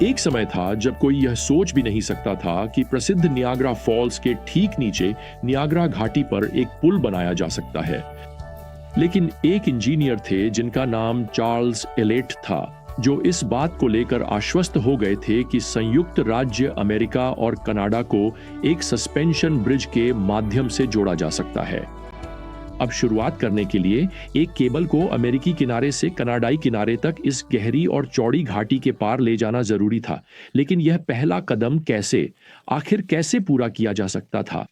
एक समय था जब कोई यह सोच भी नहीं सकता था कि प्रसिद्ध नियाग्रा फॉल्स के ठीक नीचे नियाग्रा घाटी पर एक पुल बनाया जा सकता है। लेकिन एक इंजीनियर थे जिनका नाम चार्ल्स एलेट था, जो इस बात को लेकर आश्वस्त हो गए थे कि संयुक्त राज्य अमेरिका और कनाडा को एक सस्पेंशन ब्रिज के माध्यम से जोड़ा जा सकता है। अब शुरुआत करने के लिए एक केबल को अमेरिकी किनारे से कनाडाई किनारे तक इस गहरी और चौड़ी घाटी के पार ले जाना जरूरी था। लेकिन यह पहला कदम आखिर कैसे पूरा किया जा सकता था?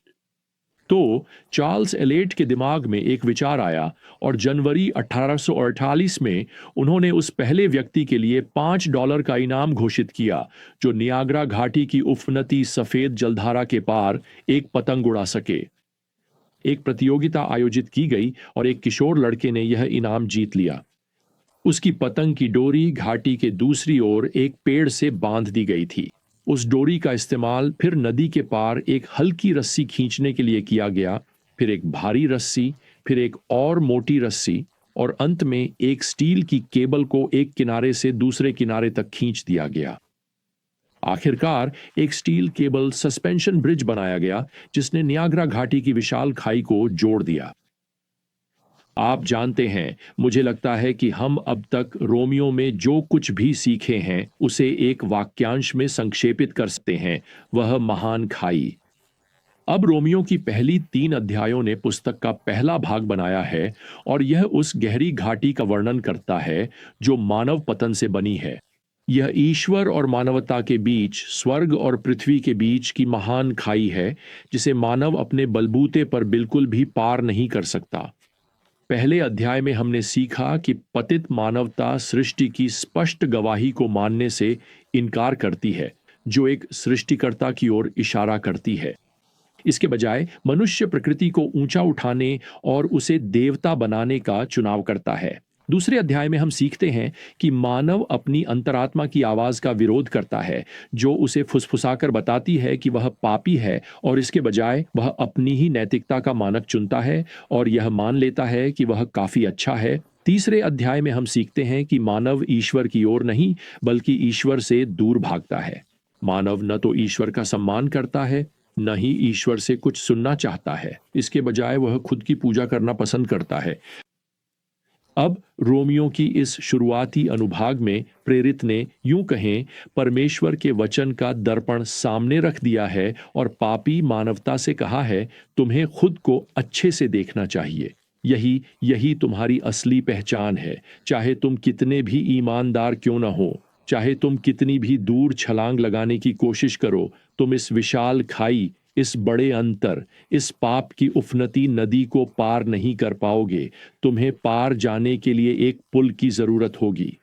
तो चार्ल्स एलेट के दिमाग में एक विचार आया और जनवरी 1848 में उन्होंने उस पहले व्यक्ति के लिए $5 का इनाम घोषित किया जो नियाग्रा घाटी की उफनती सफेद जलधारा के पार एक पतंग उड़ा सके। एक प्रतियोगिता आयोजित की गई और एक किशोर लड़के ने यह इनाम जीत लिया। उसकी पतंग की डोरी घाटी के दूसरी ओर एक पेड़ से बांध दी गई थी। उस डोरी का इस्तेमाल फिर नदी के पार एक हल्की रस्सी खींचने के लिए किया गया, फिर एक भारी रस्सी, फिर एक और मोटी रस्सी, और अंत में एक स्टील की केबल को एक किनारे से दूसरे किनारे तक खींच दिया गया। आखिरकार एक स्टील केबल सस्पेंशन ब्रिज बनाया गया जिसने नियाग्रा घाटी की विशाल खाई को जोड़ दिया। आप जानते हैं, मुझे लगता है कि हम अब तक रोमियो में जो कुछ भी सीखे हैं उसे एक वाक्यांश में संक्षेपित कर सकते हैं, वह महान खाई। अब रोमियो की पहली 3 अध्यायों ने पुस्तक का पहला भाग बनाया है और यह उस गहरी घाटी का वर्णन करता है जो मानव पतन से बनी है। यह ईश्वर और मानवता के बीच, स्वर्ग और पृथ्वी के बीच की महान खाई है जिसे मानव अपने बलबूते पर बिल्कुल भी पार नहीं कर सकता। पहले अध्याय में हमने सीखा कि पतित मानवता सृष्टि की स्पष्ट गवाही को मानने से इनकार करती है, जो एक सृष्टिकर्ता की ओर इशारा करती है। इसके बजाय मनुष्य प्रकृति को ऊंचा उठाने और उसे देवता बनाने का चुनाव करता है। दूसरे अध्याय में हम सीखते हैं कि मानव अपनी अंतरात्मा की आवाज का विरोध करता है, जो उसे फुसफुसाकर बताती है कि वह पापी है, और इसके बजाय वह अपनी ही नैतिकता का मानक चुनता है और यह मान लेता है कि वह काफी अच्छा है। तीसरे अध्याय में हम सीखते हैं कि मानव ईश्वर की ओर नहीं बल्कि ईश्वर से दूर भागता है। मानव न तो ईश्वर का सम्मान करता है, न ही ईश्वर से कुछ सुनना चाहता है। इसके बजाय वह खुद की पूजा करना पसंद करता है। अब रोमियो की इस शुरुआती अनुभाग में प्रेरित ने, यूं कहें, परमेश्वर के वचन का दर्पण सामने रख दिया है और पापी मानवता से कहा है, तुम्हें खुद को अच्छे से देखना चाहिए। यही तुम्हारी असली पहचान है। चाहे तुम कितने भी ईमानदार क्यों न हो, चाहे तुम कितनी भी दूर छलांग लगाने की कोशिश करो, तुम इस विशाल खाई, इस बड़े अंतर, इस पाप की उफनती नदी को पार नहीं कर पाओगे। तुम्हें पार जाने के लिए एक पुल की जरूरत होगी।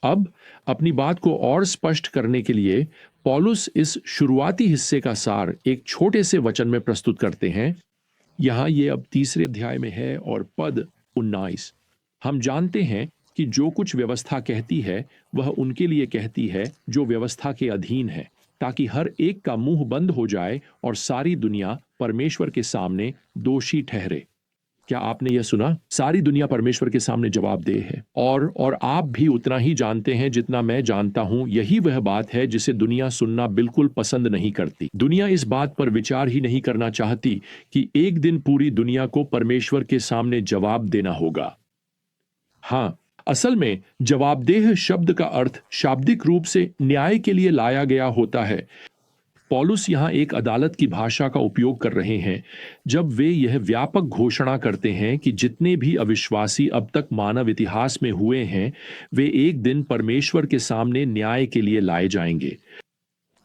अब अपनी बात को और स्पष्ट करने के लिए पौलुस इस शुरुआती हिस्से का सार एक छोटे से वचन में प्रस्तुत करते हैं। यहां ये अब तीसरे अध्याय में है और पद 19। हम जानते हैं कि जो कुछ व्यवस्था कहती है वह उनके लिए कहती है जो व्यवस्था के अधीन है, ताकि हर एक का मुंह बंद हो जाए और सारी दुनिया परमेश्वर के सामने दोषी ठहरे। क्या आपने यह सुना? सारी दुनिया परमेश्वर के सामने जवाबदेह है। और आप भी उतना ही जानते हैं जितना मैं जानता हूं। यही वह बात है जिसे दुनिया सुनना बिल्कुल पसंद नहीं करती। दुनिया इस बात पर विचार ही नहीं करना चाहती कि एक दिन पूरी दुनिया को परमेश्वर के सामने जवाब देना होगा। हां, असल में जवाबदेह शब्द का अर्थ शाब्दिक रूप से न्याय के लिए लाया गया होता है। पौलुस यहां एक अदालत की भाषा का उपयोग कर रहे हैं जब वे यह व्यापक घोषणा करते हैं कि जितने भी अविश्वासी अब तक मानव इतिहास में हुए हैं, वे एक दिन परमेश्वर के सामने न्याय के लिए लाए जाएंगे।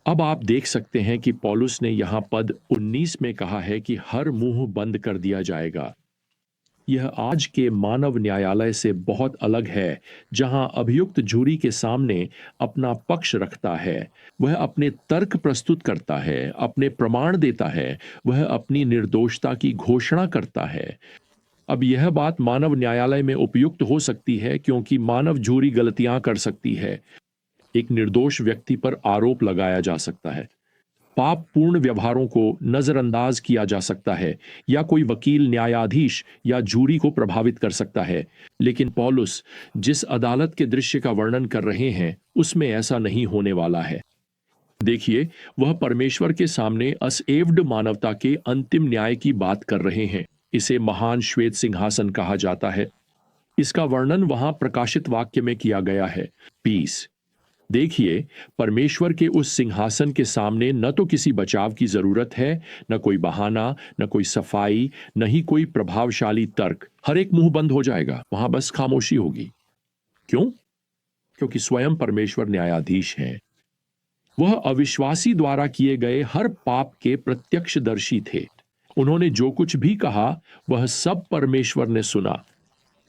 अब आप देख सकते हैं कि पौलुस ने यहां पद 19 में कहा है कि हर मुंह बंद कर दिया जाएगा। यह आज के मानव न्यायालय से बहुत अलग है, जहां अभियुक्त जूरी के सामने अपना पक्ष रखता है, वह अपने तर्क प्रस्तुत करता है, अपने प्रमाण देता है, वह अपनी निर्दोषता की घोषणा करता है। अब यह बात मानव न्यायालय में उपयुक्त हो सकती है क्योंकि मानव जूरी गलतियां कर सकती है। एक निर्दोष व्यक्ति पर आरोप लगाया जा सकता है। पाप पूर्ण व्यवहारों को नजरअंदाज किया जा सकता है या कोई वकील, न्यायाधीश या जूरी को प्रभावित कर सकता है। लेकिन पौलुस जिस अदालत के दृश्य का वर्णन कर रहे हैं उसमें ऐसा नहीं होने वाला है। देखिए, वह परमेश्वर के सामने असएव्ड मानवता के अंतिम न्याय की बात कर रहे हैं। इसे महान श्वेत सिंहासन कहा जाता है। इसका वर्णन वहां प्रकाशित वाक्य में किया गया है, पीस। देखिए, परमेश्वर के उस सिंहासन के सामने न तो किसी बचाव की जरूरत है, न कोई बहाना, न कोई सफाई, न ही कोई प्रभावशाली तर्क। हर एक मुंह बंद हो जाएगा, वहां बस खामोशी होगी। क्यों? क्योंकि स्वयं परमेश्वर न्यायाधीश हैं। वह अविश्वासी द्वारा किए गए हर पाप के प्रत्यक्षदर्शी थे। उन्होंने जो कुछ भी कहा वह सब परमेश्वर ने सुना।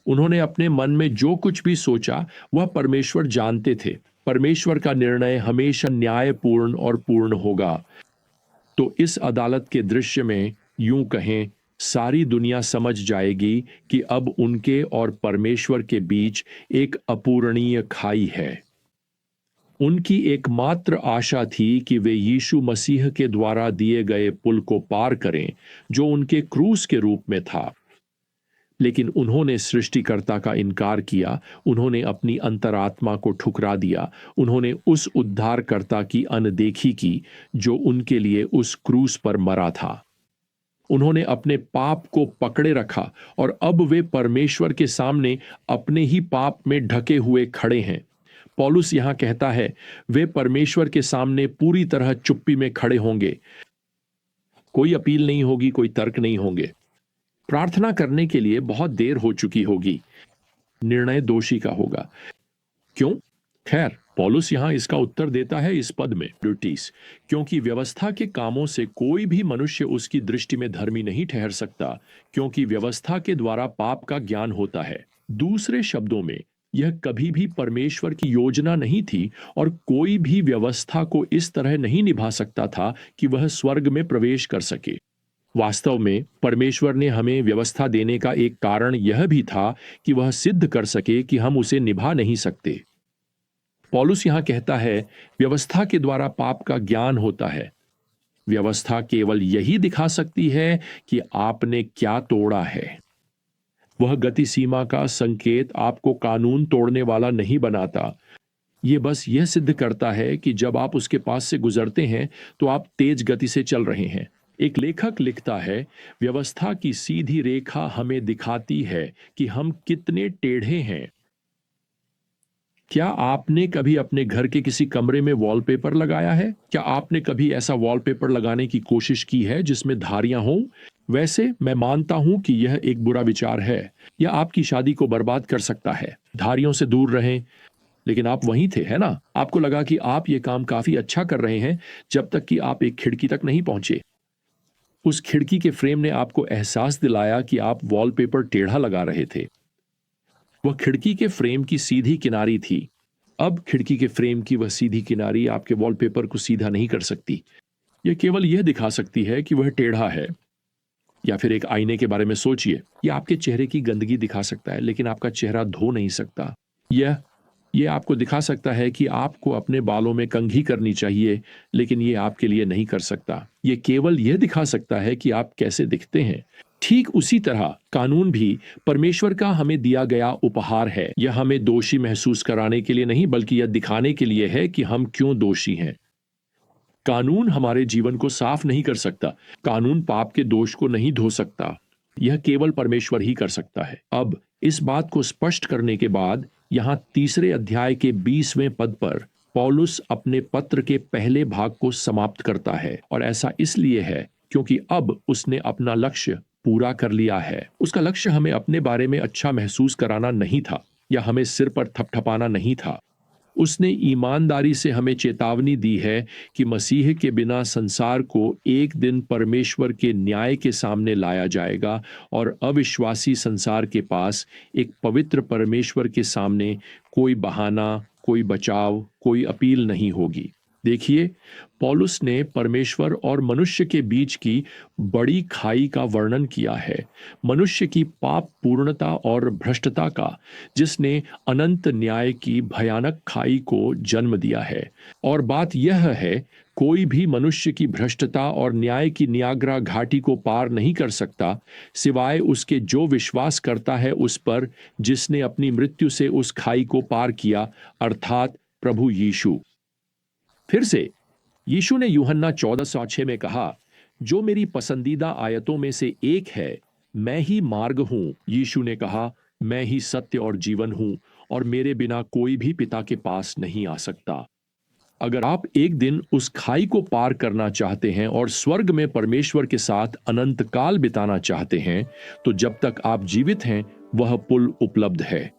उन्होंने अपने मन में जो कुछ भी सोचा वह परमेश्वर जानते थे। परमेश्वर का निर्णय हमेशा न्यायपूर्ण और पूर्ण होगा। तो इस अदालत के दृश्य में यूं कहें, सारी दुनिया समझ जाएगी कि अब उनके और परमेश्वर के बीच एक अपूरणीय खाई है। उनकी एकमात्र आशा थी कि वे यीशु मसीह के द्वारा दिए गए पुल को पार करें, जो उनके क्रूस के रूप में था। लेकिन उन्होंने सृष्टिकर्ता का इनकार किया, उन्होंने अपनी अंतरात्मा को ठुकरा दिया, उन्होंने उस उद्धारकर्ता की अनदेखी की जो उनके लिए उस क्रूस पर मरा था। उन्होंने अपने पाप को पकड़े रखा और अब वे परमेश्वर के सामने अपने ही पाप में ढके हुए खड़े हैं। पौलुस यहां कहता है, वे परमेश्वर के सामने पूरी तरह चुप्पी में खड़े होंगे। कोई अपील नहीं होगी, कोई तर्क नहीं होंगे। प्रार्थना करने के लिए बहुत देर हो चुकी होगी। निर्णय दोषी का होगा। क्यों? खैर, पौलुस यहां इसका उत्तर देता है इस पद में, ड्यूटीज, क्योंकि व्यवस्था के कामों से कोई भी मनुष्य उसकी दृष्टि में धर्मी नहीं ठहर सकता, क्योंकि व्यवस्था के द्वारा पाप का ज्ञान होता है। दूसरे शब्दों में, यह कभी भी परमेश्वर की योजना नहीं थी और कोई भी व्यवस्था को इस तरह नहीं निभा सकता था कि वह स्वर्ग में प्रवेश कर सके। वास्तव में परमेश्वर ने हमें व्यवस्था देने का एक कारण यह भी था कि वह सिद्ध कर सके कि हम उसे निभा नहीं सकते। पौलुस यहां कहता है, व्यवस्था के द्वारा पाप का ज्ञान होता है। व्यवस्था केवल यही दिखा सकती है कि आपने क्या तोड़ा है। वह गति सीमा का संकेत आपको कानून तोड़ने वाला नहीं बनाता। यह बस यह सिद्ध करता है कि जब आप उसके पास से गुजरते हैं तो आप तेज गति से चल रहे हैं। एक लेखक लिखता है, व्यवस्था की सीधी रेखा हमें दिखाती है कि हम कितने टेढ़े हैं। क्या आपने कभी अपने घर के किसी कमरे में वॉलपेपर लगाया है? क्या आपने कभी ऐसा वॉलपेपर लगाने की कोशिश की है जिसमें धारियां हों? वैसे मैं मानता हूं कि यह एक बुरा विचार है। यह आपकी शादी को बर्बाद कर सकता है। धारियों से दूर रहें। लेकिन आप वहीं थे, है ना? आपको लगा कि आप ये काम काफी अच्छा कर रहे हैं जब तक कि आप एक खिड़की तक नहीं पहुंचे। उस खिड़की के फ्रेम ने आपको एहसास दिलाया कि आप वॉलपेपर टेढ़ा लगा रहे थे। वह खिड़की के फ्रेम की सीधी किनारी थी। अब खिड़की के फ्रेम की वह सीधी किनारी आपके वॉलपेपर को सीधा नहीं कर सकती। यह केवल यह दिखा सकती है कि वह टेढ़ा है। या फिर एक आईने के बारे में सोचिए, यह आपके चेहरे की गंदगी दिखा सकता है लेकिन आपका चेहरा धो नहीं सकता। यह आपको दिखा सकता है कि आपको अपने बालों में कंघी करनी चाहिए, लेकिन यह आपके लिए नहीं कर सकता। यह केवल यह दिखा सकता है कि आप कैसे दिखते हैं। ठीक उसी तरह कानून भी परमेश्वर का हमें दिया गया उपहार है। यह हमें दोषी महसूस कराने के लिए नहीं, बल्कि यह दिखाने के लिए है कि हम क्यों दोषी हैं। कानून हमारे जीवन को साफ नहीं कर सकता। कानून पाप के दोष को नहीं धो सकता। यह केवल परमेश्वर ही कर सकता है। अब इस बात को स्पष्ट करने के बाद यहां तीसरे अध्याय के 20वें पद पर पौलुस अपने पत्र के पहले भाग को समाप्त करता है, और ऐसा इसलिए है क्योंकि अब उसने अपना लक्ष्य पूरा कर लिया है। उसका लक्ष्य हमें अपने बारे में अच्छा महसूस कराना नहीं था या हमें सिर पर थपथपाना नहीं था। उसने ईमानदारी से हमें चेतावनी दी है कि मसीह के बिना संसार को एक दिन परमेश्वर के न्याय के सामने लाया जाएगा और अविश्वासी संसार के पास एक पवित्र परमेश्वर के सामने कोई बहाना, कोई बचाव, कोई अपील नहीं होगी। देखिए, पौलुस ने परमेश्वर और मनुष्य के बीच की बड़ी खाई का वर्णन किया है, मनुष्य की पाप पूर्णता और भ्रष्टता का, जिसने अनंत न्याय की भयानक खाई को जन्म दिया है। और बात यह है, कोई भी मनुष्य की भ्रष्टता और न्याय की नियाग्रा घाटी को पार नहीं कर सकता, सिवाय उसके जो विश्वास करता है उस पर, जिसने अपनी मृत्यु से उस खाई को पार किया, अर्थात प्रभु यीशु। फिर से यीशु ने यूहन्ना 14:6 में कहा, जो मेरी पसंदीदा आयतों में से एक है, मैं ही मार्ग हूं। यीशु ने कहा, मैं ही सत्य और जीवन हूं, और मेरे बिना कोई भी पिता के पास नहीं आ सकता। अगर आप एक दिन उस खाई को पार करना चाहते हैं और स्वर्ग में परमेश्वर के साथ अनंत काल बिताना चाहते हैं, तो जब तक आप जीवित हैं, वह पुल उपलब्ध है।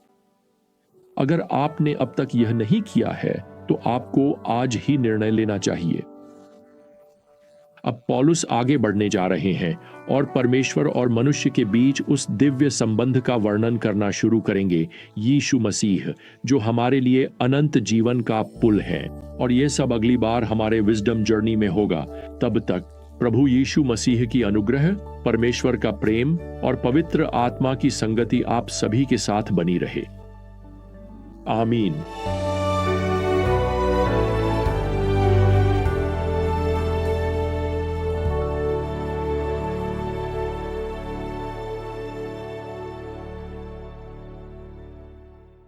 अगर आपने अब तक यह नहीं किया है, तो आपको आज ही निर्णय लेना चाहिए। अब पौलुस आगे बढ़ने जा रहे हैं और परमेश्वर और मनुष्य के बीच उस दिव्य संबंध का वर्णन करना शुरू करेंगे, यीशु मसीह, जो हमारे लिए अनंत जीवन का पुल है। और यह सब अगली बार हमारे विजडम जर्नी में होगा। तब तक प्रभु यीशु मसीह की अनुग्रह, परमेश्वर का प्रेम और पवित्र आत्मा की संगति आप सभी के साथ बनी रहे। आमीन।